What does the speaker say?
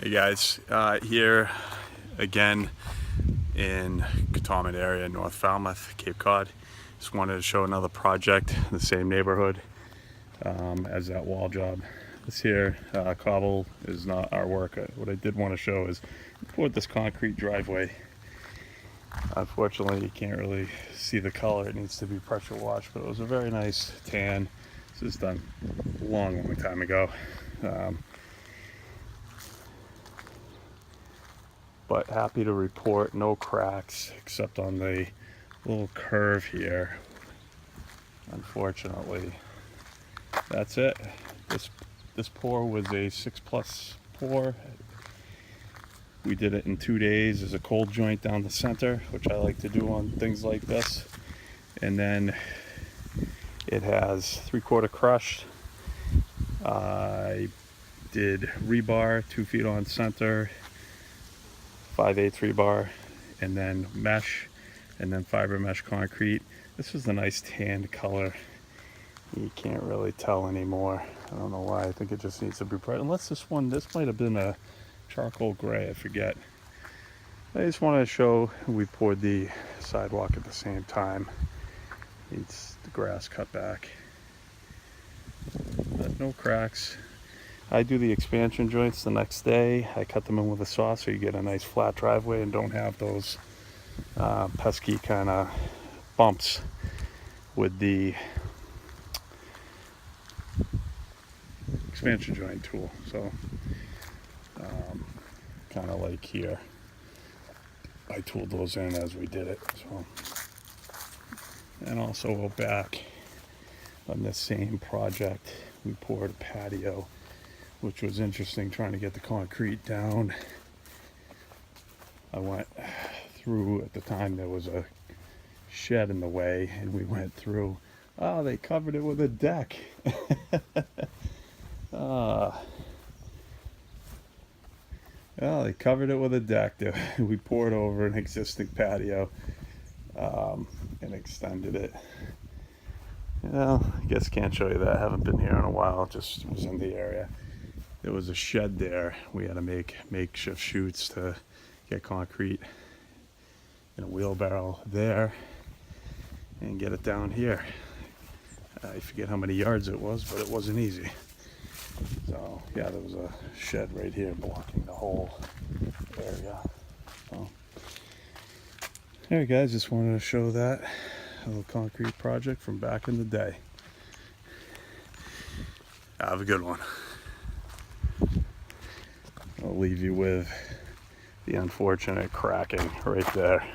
Hey guys, here again in Katamit area, North Falmouth, Cape Cod. Just wanted to show another project in the same neighborhood as that wall job. This here cobble is not our work. What I did want to show is we poured this concrete driveway. Unfortunately, you can't really see the color. It needs to be pressure washed, but it was a very nice tan. This was done a long time ago. But happy to report no cracks except on the little curve here. Unfortunately, that's it. This pour was a 6+ pour. We did it in 2 days as a cold joint down the center, which I like to do on things like this. And then it has 3/4 crushed. I did rebar 2 feet on center, 5/8 rebar, and then mesh, and then fiber mesh concrete. This was a nice tanned color. You can't really tell anymore. I don't know why. I think it just needs to be bright. Unless this might have been a charcoal gray, I forget. I just wanted to show we poured the sidewalk at the same time. Needs the grass cut back. But no cracks. I do the expansion joints the next day. I cut them in with a saw so you get a nice flat driveway and don't have those pesky kind of bumps with the expansion joint tool. So kind of like here, I tooled those in as we did it. So, and also back on this same project, we poured a patio, which was interesting, trying to get the concrete down. I went through, at the time there was a shed in the way, and we went through. Oh, they covered it with a deck. Well, they covered it with a deck. We poured over an existing patio and extended it. Well, I guess can't show you that. I haven't been here in a while. Just was in the area. There was a shed there. We had to make makeshift chutes to get concrete in a wheelbarrow there and get it down here. I forget how many yards it was, but it wasn't easy. So yeah, there was a shed right here blocking the whole area. So anyway guys, just wanted to show that a little concrete project from back in the day. Have a good one. I'll leave you with the unfortunate cracking right there.